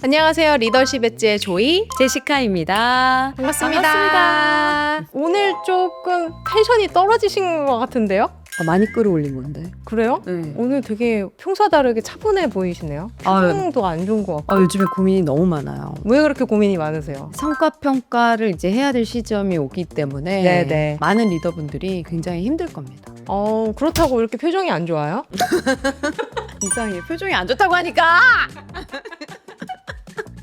안녕하세요. 리더십 엣지의 조이 제시카입니다. 반갑습니다. 오늘 조금 텐션이 떨어지신 것 같은데요? 많이 끌어올린 건데. 그래요? 네. 오늘 되게 평소와 다르게 차분해 보이시네요. 표정도 안 좋은 것 같고. 요즘에 고민이 너무 많아요. 왜 그렇게 고민이 많으세요? 성과 평가를 이제 해야 될 시점이 오기 때문에 네네. 많은 리더분들이 굉장히 힘들 겁니다. 그렇다고 이렇게 표정이 안 좋아요? 이상해. 표정이 안 좋다고 하니까.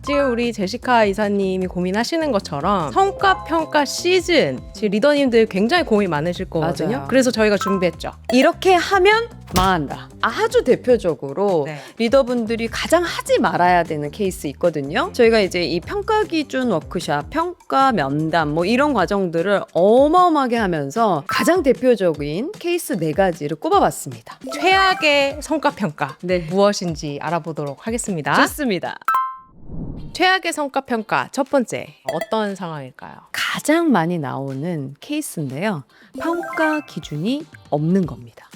지금 우리 제시카 이사님이 고민하시는 것처럼 성과평가 시즌, 지금 리더님들 굉장히 고민 많으실 거거든요. 맞아요. 그래서 저희가 준비했죠. 이렇게 하면 망한다. 아주 대표적으로 네. 리더분들이 가장 하지 말아야 되는 케이스 있거든요. 저희가 이제 이 평가 기준 워크샵, 평가 면담 뭐 이런 과정들을 어마어마하게 하면서 가장 대표적인 케이스 4가지를 꼽아봤습니다. 최악의 성과평가 네. 무엇인지 알아보도록 하겠습니다. 좋습니다. 최악의 성과평가 첫 번째, 어떤 상황일까요? 가장 많이 나오는 케이스인데요. 평가 기준이 없는 겁니다.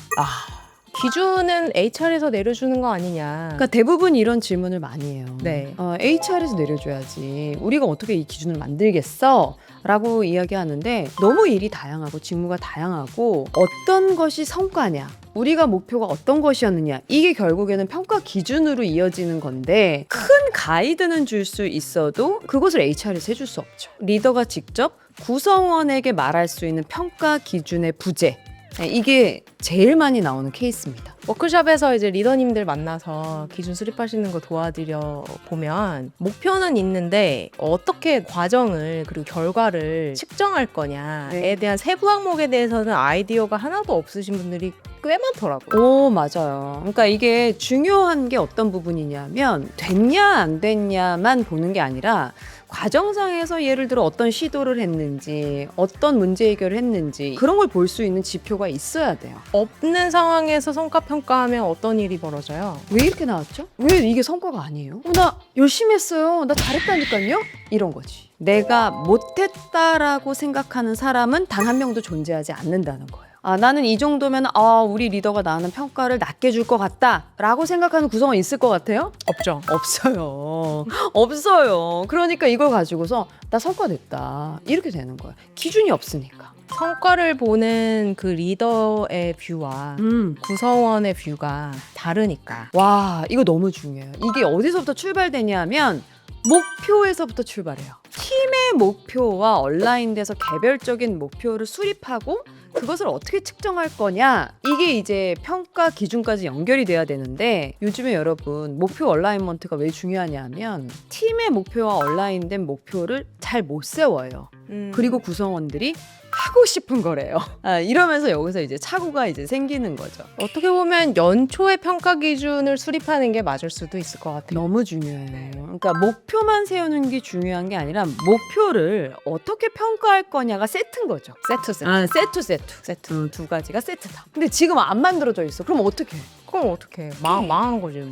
기준은 HR에서 내려주는 거 아니냐. 그러니까 대부분 이런 질문을 많이 해요. 네. HR에서 내려줘야지. 우리가 어떻게 이 기준을 만들겠어? 라고 이야기하는데 너무 일이 다양하고 직무가 다양하고 어떤 것이 성과냐? 우리가 목표가 어떤 것이었느냐? 이게 결국에는 평가 기준으로 이어지는 건데 큰 가이드는 줄 수 있어도 그것을 HR에서 해줄 수 없죠. 리더가 직접 구성원에게 말할 수 있는 평가 기준의 부재. 이게 제일 많이 나오는 케이스입니다. 워크숍에서 이제 리더님들 만나서 기준 수립하시는 거 도와드려 보면 목표는 있는데 어떻게 과정을 그리고 결과를 측정할 거냐에 네. 대한 세부 항목에 대해서는 아이디어가 하나도 없으신 분들이 꽤 많더라고요. 오, 맞아요. 그러니까 이게 중요한 게 어떤 부분이냐면 됐냐 안 됐냐만 보는 게 아니라 과정상에서 예를 들어 어떤 시도를 했는지 어떤 문제 해결을 했는지 그런 걸 볼 수 있는 지표가 있어야 돼요. 없는 상황에서 성과평가하면 어떤 일이 벌어져요? 왜 이렇게 나왔죠? 왜 이게 성과가 아니에요? 나 열심히 했어요. 나 잘했다니까요? 이런 거지. 내가 못했다라고 생각하는 사람은 단 한 명도 존재하지 않는다는 거예요. 나는 이 정도면 우리 리더가 나는 평가를 낮게 줄 것 같다 라고 생각하는 구성원 있을 것 같아요? 없죠. 없어요. 없어요. 그러니까 이걸 가지고서 나 성과 냈다 이렇게 되는 거예요. 기준이 없으니까. 성과를 보는 그 리더의 뷰와 구성원의 뷰가 다르니까. 와, 이거 너무 중요해요. 이게 어디서부터 출발되냐면 목표에서부터 출발해요. 팀의 목표와 얼라인돼서 개별적인 목표를 수립하고 그것을 어떻게 측정할 거냐, 이게 이제 평가 기준까지 연결이 돼야 되는데 요즘에 여러분 목표 얼라인먼트가 왜 중요하냐면 팀의 목표와 얼라인된 목표를 잘 못 세워요. 그리고 구성원들이 하고 싶은 거래요. 이러면서 여기서 이제 착오가 이제 생기는 거죠. 어떻게 보면 연초에 평가 기준을 수립하는 게 맞을 수도 있을 것 같아요. 너무 중요해요. 그러니까 목표만 세우는 게 중요한 게 아니라 목표를 어떻게 평가할 거냐가 세트인 거죠. 세트. 세트. 두 가지가 세트다. 근데 지금 안 만들어져 있어. 그럼 어떻게? 그럼 어떡해. 망한 거지 뭐.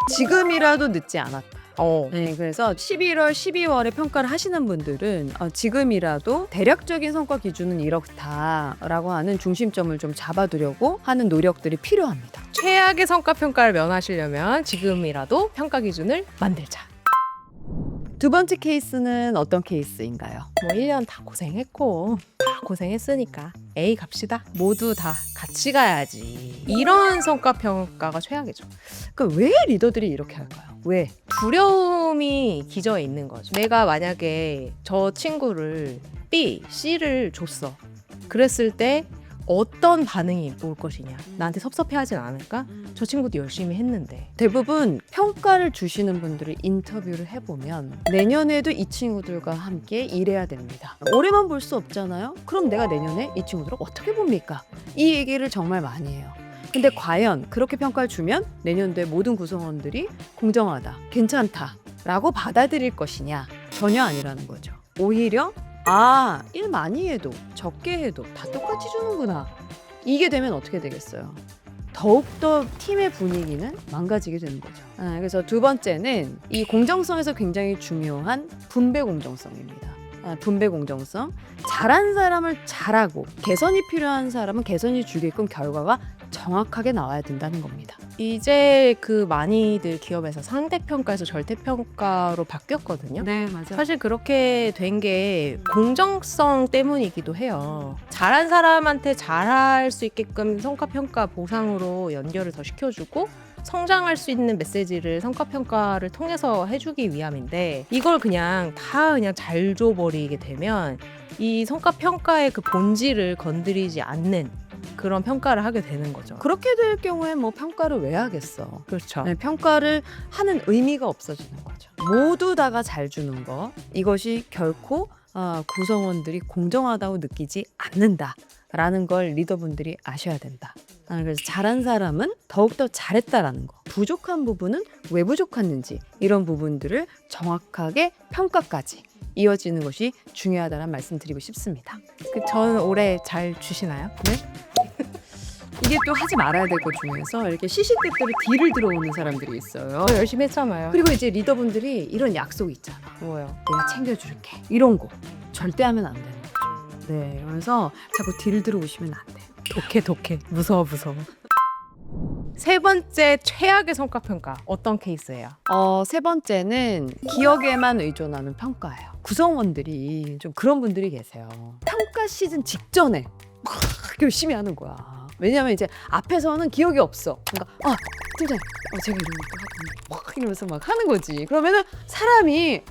지금이라도 늦지 않았다. 어. 네, 그래서 11월, 12월에 평가를 하시는 분들은 지금이라도 대략적인 성과 기준은 이렇다라고 하는 중심점을 좀 잡아두려고 하는 노력들이 필요합니다. 최악의 성과 평가를 면하시려면 지금이라도 평가 기준을 만들자. 두 번째 케이스는 어떤 케이스인가요? 뭐 1년 다 고생했고 다 고생했으니까 A 갑시다. 모두 다 같이 가야지. 이런 성과 평가가 최악이죠. 그러니까 왜 리더들이 이렇게 할까요? 왜? 두려움이 기저에 있는 거죠. 내가 만약에 저 친구를 B, C를 줬어. 그랬을 때 어떤 반응이 올 것이냐. 나한테 섭섭해하진 않을까? 저 친구도 열심히 했는데. 대부분 평가를 주시는 분들을 인터뷰를 해보면 내년에도 이 친구들과 함께 일해야 됩니다. 올해만 볼 수 없잖아요? 그럼 내가 내년에 이 친구들을 어떻게 봅니까? 이 얘기를 정말 많이 해요. 근데 과연 그렇게 평가를 주면 내년도에 모든 구성원들이 공정하다, 괜찮다 라고 받아들일 것이냐? 전혀 아니라는 거죠. 오히려 일 많이 해도 적게 해도 다 똑같이 주는구나. 이게 되면 어떻게 되겠어요? 더욱더 팀의 분위기는 망가지게 되는 거죠. 그래서 두 번째는 이 공정성에서 굉장히 중요한 분배 공정성입니다. 분배 공정성. 잘한 사람을 잘하고 개선이 필요한 사람은 개선이 주게끔 결과가 정확하게 나와야 된다는 겁니다. 이제 그 많이들 기업에서 상대평가에서 절대평가로 바뀌었거든요. 네, 맞아요. 사실 그렇게 된 게 공정성 때문이기도 해요. 잘한 사람한테 잘할 수 있게끔 성과평가 보상으로 연결을 더 시켜주고 성장할 수 있는 메시지를 성과평가를 통해서 해주기 위함인데 이걸 그냥 다 그냥 잘 줘버리게 되면 이 성과평가의 그 본질을 건드리지 않는 그런 평가를 하게 되는 거죠. 그렇게 될 경우에 뭐 평가를 왜 하겠어? 그렇죠. 네, 평가를 하는 의미가 없어지는 거죠. 모두 다가 잘 주는 거, 이것이 결코 구성원들이 공정하다고 느끼지 않는다라는 걸 리더분들이 아셔야 된다. 그래서 잘한 사람은 더욱더 잘했다라는 거, 부족한 부분은 왜 부족했는지 이런 부분들을 정확하게 평가까지 이어지는 것이 중요하다는 말씀드리고 싶습니다. 저는 올해 잘 주시나요? 네? 이게 또 하지 말아야 될 것 중에서 이렇게 시시때때로 딜을 들어오는 사람들이 있어요. 저 열심히 했잖아요. 그리고 이제 리더분들이 이런 약속이 있잖아. 뭐요? 내가 챙겨줄게. 이런 거 절대 하면 안 되는 거죠. 네, 그래서 자꾸 딜 들어오시면 안 돼요. 독해. 무서워. 세 번째 최악의 성과평가 어떤 케이스예요? 세 번째는 기억에만 의존하는 평가예요. 구성원들이 좀 그런 분들이 계세요. 평가 시즌 직전에 막 열심히 하는 거야. 왜냐면 이제 앞에서는 기억이 없어. 그러니까 팀장님, 제가 이런 것도 하고 막 이러면서 막 하는 거지. 그러면은 사람이 얘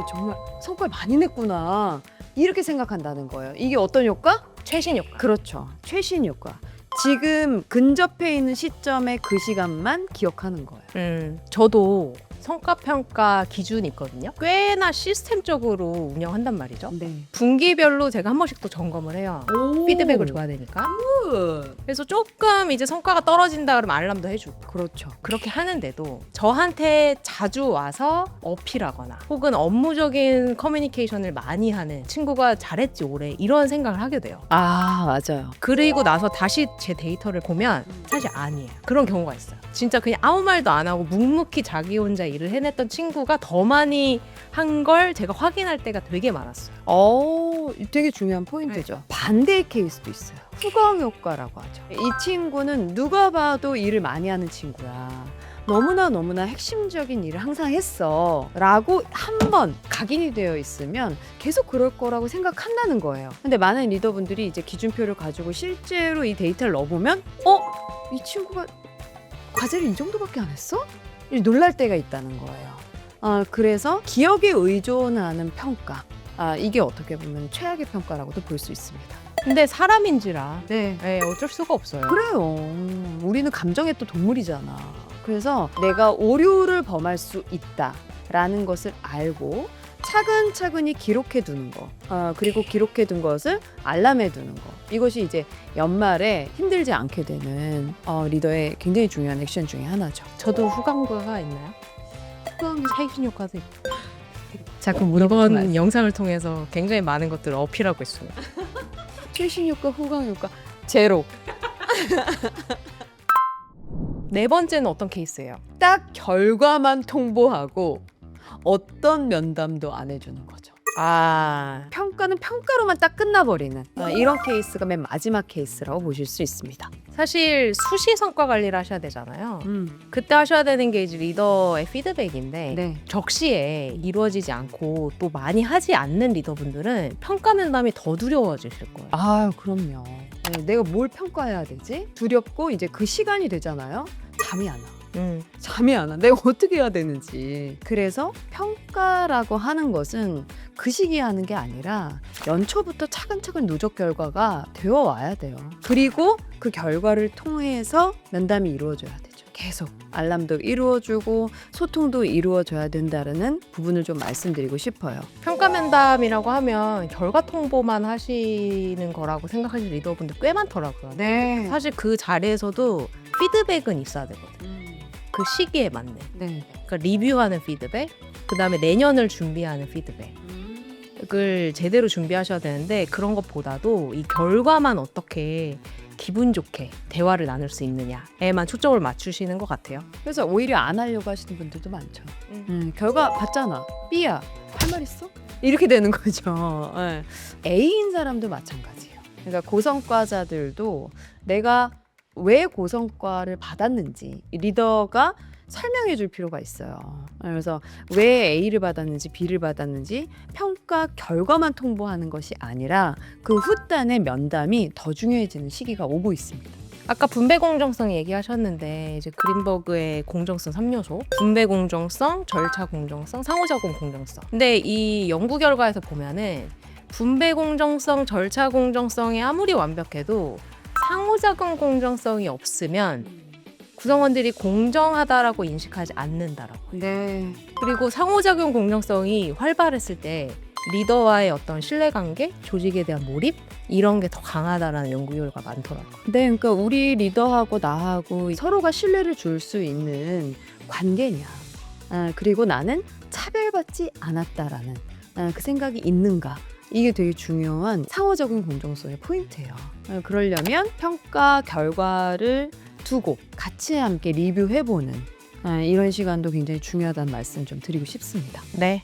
정말 성과를 많이 냈구나 이렇게 생각한다는 거예요. 이게 어떤 효과? 최신 효과. 그렇죠. 최신 효과. 지금 근접해 있는 시점의 그 시간만 기억하는 거예요. 저도 성과평가 기준이 있거든요. 꽤나 시스템적으로 운영한단 말이죠. 네. 분기별로 제가 한 번씩 또 점검을 해요. 피드백을 줘야 되니까. 그래서 조금 이제 성과가 떨어진다 그러면 알람도 해주고. 그렇죠. 그렇게 하는데도 저한테 자주 와서 어필하거나 혹은 업무적인 커뮤니케이션을 많이 하는 친구가 잘했지 올해 이런 생각을 하게 돼요. 맞아요. 그리고 나서 다시 제 데이터를 보면 사실 아니에요. 그런 경우가 있어요. 진짜 그냥 아무 말도 안 하고 묵묵히 자기 혼자 일을 해냈던 친구가 더 많이 한 걸 제가 확인할 때가 되게 많았어요. 되게 중요한 포인트죠. 반대의 케이스도 있어요. 후광 효과라고 하죠. 이 친구는 누가 봐도 일을 많이 하는 친구야. 너무나 핵심적인 일을 항상 했어 라고 한 번 각인이 되어 있으면 계속 그럴 거라고 생각한다는 거예요. 근데 많은 리더분들이 이제 기준표를 가지고 실제로 이 데이터를 넣어보면 이 친구가 과제를 이 정도밖에 안 했어? 놀랄 때가 있다는 거예요. 그래서 기억에 의존하는 평가, 이게 어떻게 보면 최악의 평가라고도 볼 수 있습니다. 근데 사람인지라 네. 어쩔 수가 없어요. 그래요. 우리는 감정의 또 동물이잖아. 그래서 내가 오류를 범할 수 있다라는 것을 알고 차근차근히 기록해 두는 거, 그리고 기록해 둔 것을 알람해 두는 거, 이것이 이제 연말에 힘들지 않게 되는 리더의 굉장히 중요한 액션 중에 하나죠. 저도 후광과가 있나요? 최신 효과도 있고. 자, 그럼 이번 영상을 통해서 굉장히 많은 것들을 어필하고 있어요. 최신 효과, 후광 효과 제로. 네 번째는 어떤 케이스예요? 딱 결과만 통보하고 어떤 면담도 안 해주는 거죠. 평가는 평가로만 딱 끝나버리는 이런 케이스가 맨 마지막 케이스라고 보실 수 있습니다. 사실 수시 성과 관리를 하셔야 되잖아요. 그때 하셔야 되는 게 이제 리더의 피드백인데 네. 적시에 이루어지지 않고 또 많이 하지 않는 리더분들은 평가 면담이 더 두려워지실 거예요. 그럼요. 내가 뭘 평가해야 되지? 두렵고 이제 그 시간이 되잖아요. 잠이 안 와. 잠이 안 와. 내가 어떻게 해야 되는지. 그래서 평가라고 하는 것은 그 시기에 하는 게 아니라 연초부터 차근차근 누적 결과가 되어 와야 돼요. 그리고 그 결과를 통해서 면담이 이루어져야 되죠. 계속 알람도 이루어주고 소통도 이루어져야 된다는 부분을 좀 말씀드리고 싶어요. 평가 면담이라고 하면 결과 통보만 하시는 거라고 생각하시는 리더분들 꽤 많더라고요. 네. 사실 그 자리에서도 피드백은 있어야 되거든요. 그 시기에 맞는. 네. 그러니까 리뷰하는 피드백, 그 다음에 내년을 준비하는 피드백을 제대로 준비하셔야 되는데 그런 것보다도 이 결과만 어떻게 기분 좋게 대화를 나눌 수 있느냐에만 초점을 맞추시는 것 같아요. 그래서 오히려 안 하려고 하시는 분들도 많죠. 결과 봤잖아. B야. 할 말 있어? 이렇게 되는 거죠. A인 사람도 마찬가지예요. 그러니까 고성과자들도 내가 왜 고성과를 받았는지 리더가 설명해 줄 필요가 있어요. 그래서 왜 A를 받았는지 B를 받았는지 평가 결과만 통보하는 것이 아니라 그 후단의 면담이 더 중요해지는 시기가 오고 있습니다. 아까 분배 공정성 얘기하셨는데 이제 그린버그의 공정성 3요소 분배 공정성, 절차 공정성, 상호작용 공정성. 근데 이 연구 결과에서 보면은 분배 공정성, 절차 공정성이 아무리 완벽해도 상호작용 공정성이 없으면 구성원들이 공정하다라고 인식하지 않는다라고. 네. 그리고 상호작용 공정성이 활발했을 때 리더와의 어떤 신뢰관계, 조직에 대한 몰입 이런 게 더 강하다라는 연구 결과가 많더라고요. 네, 그러니까 우리 리더하고 나하고 서로가 신뢰를 줄 수 있는 관계냐. 그리고 나는 차별받지 않았다라는 그 생각이 있는가. 이게 되게 중요한 상호작용 공정성의 포인트예요. 그러려면 평가 결과를 두고 같이 함께 리뷰해보는 이런 시간도 굉장히 중요하다는 말씀 좀 드리고 싶습니다. 네.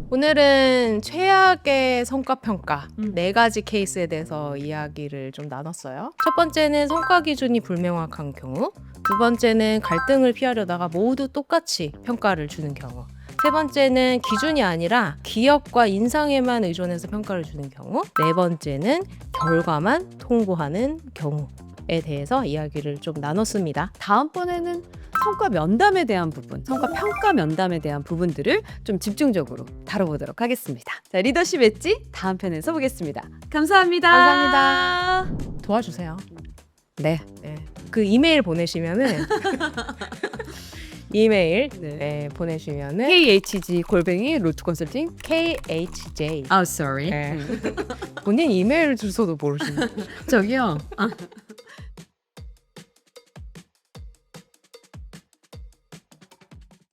오늘은 최악의 성과평가 4가지 케이스에 대해서 이야기를 좀 나눴어요. 첫 번째는 성과 기준이 불명확한 경우, 두 번째는 갈등을 피하려다가 모두 똑같이 평가를 주는 경우, 세 번째는 기준이 아니라 기업과 인상에만 의존해서 평가를 주는 경우, 네 번째는 결과만 통보하는 경우에 대해서 이야기를 좀 나눴습니다. 다음번에는 성과 면담에 대한 부분, 성과 평가 면담에 대한 부분들을 좀 집중적으로 다뤄보도록 하겠습니다. 자, 리더십 엣지 다음 편에서 보겠습니다. 감사합니다. 감사합니다. 도와주세요. 네. 네. 그 이메일 보내시면은 이메일 네. 보내시면은 KHG@루트컨설팅. KHJ 아, sorry. 본인 이메일 주소도 모르시는 저기요.